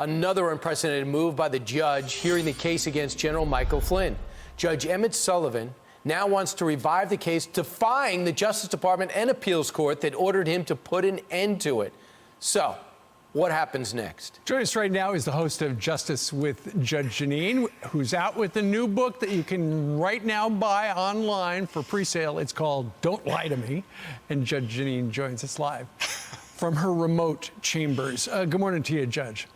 Another unprecedented move by the judge hearing the case against General Michael Flynn. Judge Emmet Sullivan now wants to revive the case, defying the Justice Department and appeals court that ordered him to put an end to it. So, what happens next? Joining us right now is the host of Justice with Judge Jeanine, who's out with a new book that you can right now buy online for pre-sale. It's called Don't Lie to Me. And Judge Jeanine joins us live from her remote chambers. Good morning to you, Judge.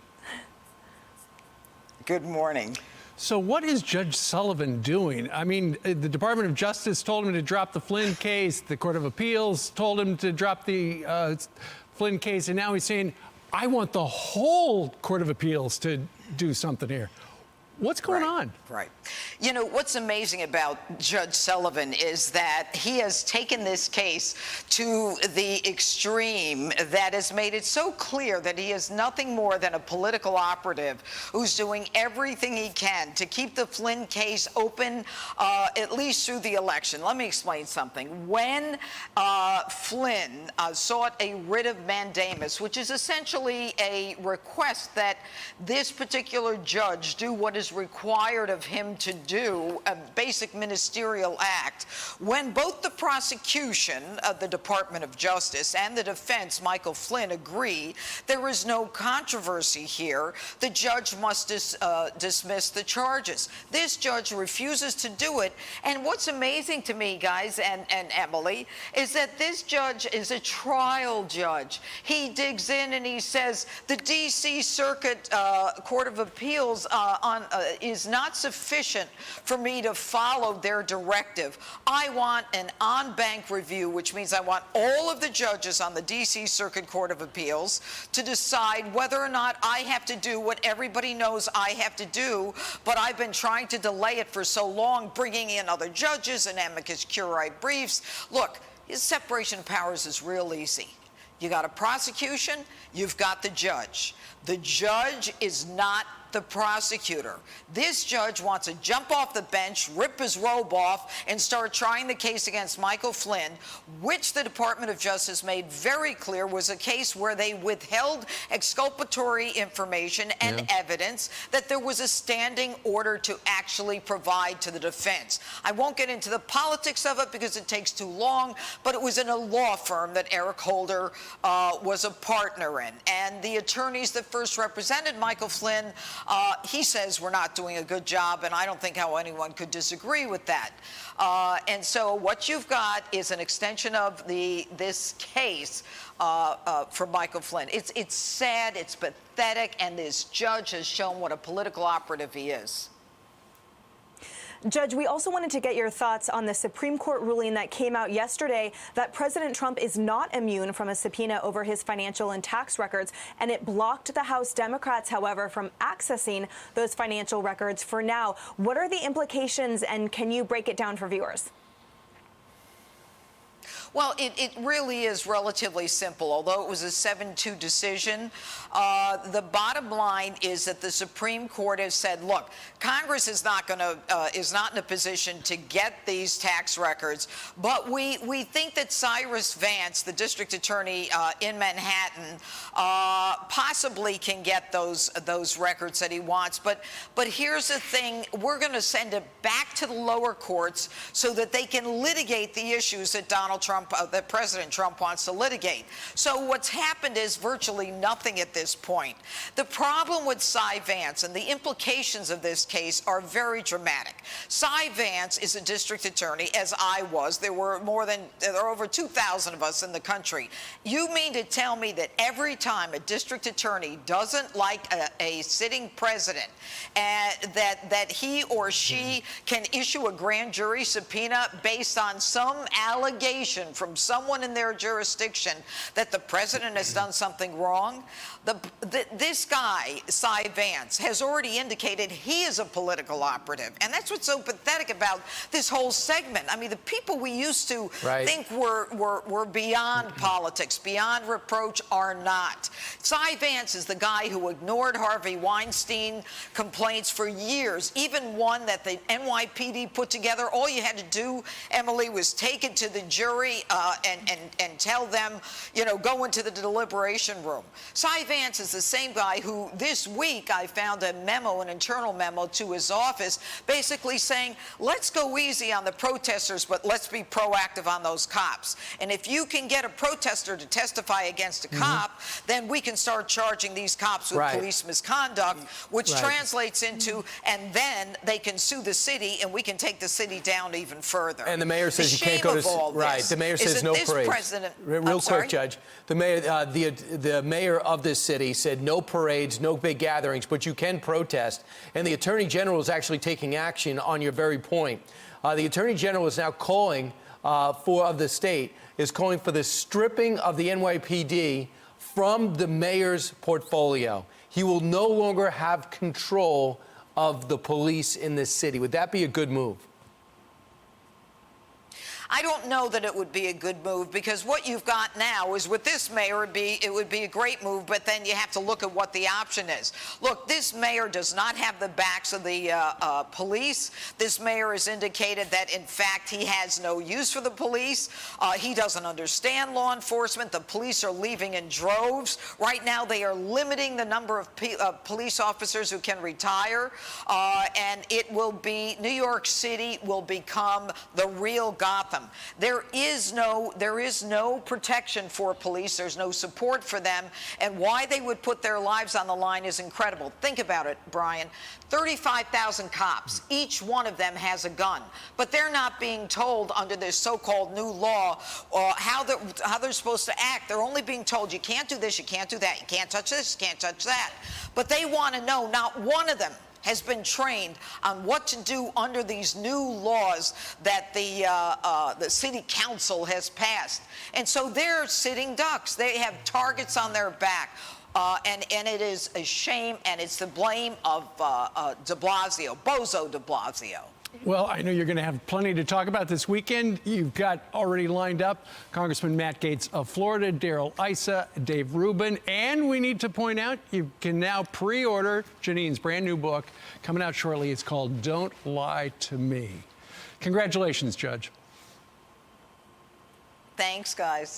Good morning. So what is Judge Sullivan doing? I mean, the Department of Justice told him to drop the Flynn case. The Court of Appeals told him to drop the Flynn case. And now he's saying, I want the whole Court of Appeals to do something here. What's going on? Right. You know, what's amazing about Judge Sullivan is that he has taken this case to the extreme that has made it so clear that he is nothing more than a political operative who's doing everything he can to keep the Flynn case open, at least through the election. Let me explain something. When Flynn sought a writ of mandamus, which is essentially a request that this particular judge do what is required of him to do, a basic ministerial act, when both the prosecution of the Department of Justice and the defense, Michael Flynn, agree there is no controversy here, the judge must dismiss the charges. This judge refuses to do it, and what's amazing to me, guys, and Emily, is that this judge is a trial judge. He digs in and he says the D.C. Circuit Court of Appeals is not sufficient for me to follow their directive. I want an en-banc review, which means I want all of the judges on the D.C. Circuit Court of Appeals to decide whether or not I have to do what everybody knows I have to do, but I've been trying to delay it for so long, bringing in other judges and amicus curiae briefs. Look, separation of powers is real easy. You got a prosecution, you've got the judge. The judge is not the prosecutor. This judge wants to jump off the bench, rip his robe off, and start trying the case against Michael Flynn, which the Department of Justice made very clear was a case where they withheld exculpatory information and evidence that there was a standing order to actually provide to the defense. I won't get into the politics of it because it takes too long, but it was in a law firm that Eric Holder was a partner in. And the attorneys that first represented Michael Flynn, he says we're not doing a good job, and I don't think how anyone could disagree with that. And so what you've got is an extension of this case for Michael Flynn. It's sad, it's pathetic, and this judge has shown what a political operative he is. Judge, we also wanted to get your thoughts on the Supreme Court ruling that came out yesterday that President Trump is not immune from a subpoena over his financial and tax records, and it blocked the House Democrats, however, from accessing those financial records for now. What are the implications, and can you break it down for viewers? Well, it really is relatively simple. Although it was a 7-2 decision, the bottom line is that the Supreme Court has said, look, Congress is not in a position to get these tax records, but we think that Cyrus Vance, the district attorney in Manhattan, possibly can get those records that he wants. But here's the thing: we're going to send it back to the lower courts so that they can litigate the issues that that President Trump wants to litigate. So what's happened is virtually nothing at this point. The problem with Cy Vance and the implications of this case are very dramatic. Cy Vance is a district attorney, as I was. There are over 2,000 of us in the country. You mean to tell me that every time a district attorney doesn't like a sitting president, that he or she can issue a grand jury subpoena based on some allegation from someone in their jurisdiction that the president has done something wrong? This guy, Cy Vance, has already indicated he is a political operative, and that's what what's so pathetic about this whole segment. I mean, the people we used to think were beyond politics, beyond reproach, are not. Cy Vance is the guy who ignored Harvey Weinstein complaints for years, even one that the NYPD put together. All you had to do, Emily, was take it to the jury and tell them, you know, go into the deliberation room. Cy Vance is the same guy who this week I found a memo, an internal memo to his office, basically saying, let's go easy on the protesters, but let's be proactive on those cops. And if you can get a protester to testify against a cop, then we can start charging these cops with police misconduct, which translates into, and then they can sue the city, and we can take the city down even further. And the mayor says you can't go to the mayor says no parades. Real quick, Judge. The mayor, the mayor of this city said no parades, no big gatherings, but you can protest. And the Attorney General is actually taking action on your very point. The Attorney General is now calling of the state is calling for the stripping of the NYPD from the mayor's portfolio. He will no longer have control of the police in this city. Would that be a good move? I don't know that it would be a good move, because what you've got now is with this mayor, it would be a great move, but then you have to look at what the option is. Look, this mayor does not have the backs of the police. This mayor has indicated that, in fact, he has no use for the police. He doesn't understand law enforcement. The police are leaving in droves. Right now, they are limiting the number of police officers who can retire, and it will be, New York City will become the real Gotham. There is no protection for police. There's no support for them. And why they would put their lives on the line is incredible. Think about it, Brian. 35,000 cops. Each one of them has a gun. But they're not being told under this so-called new law how they're supposed to act. They're only being told, you can't do this, you can't do that, you can't touch this, you can't touch that. But they want to know, not one of them has been trained on what to do under these new laws that the city council has passed. And so they're sitting ducks. They have targets on their back. And it is a shame, and it's the blame of de Blasio, Bozo de Blasio. Well, I know you're going to have plenty to talk about this weekend. You've got already lined up Congressman Matt Gaetz of Florida, Darrell Issa, Dave Rubin, and we need to point out you can now pre-order Jeanine's brand new book coming out shortly. It's called Don't Lie to Me. Congratulations, Judge. Thanks, guys.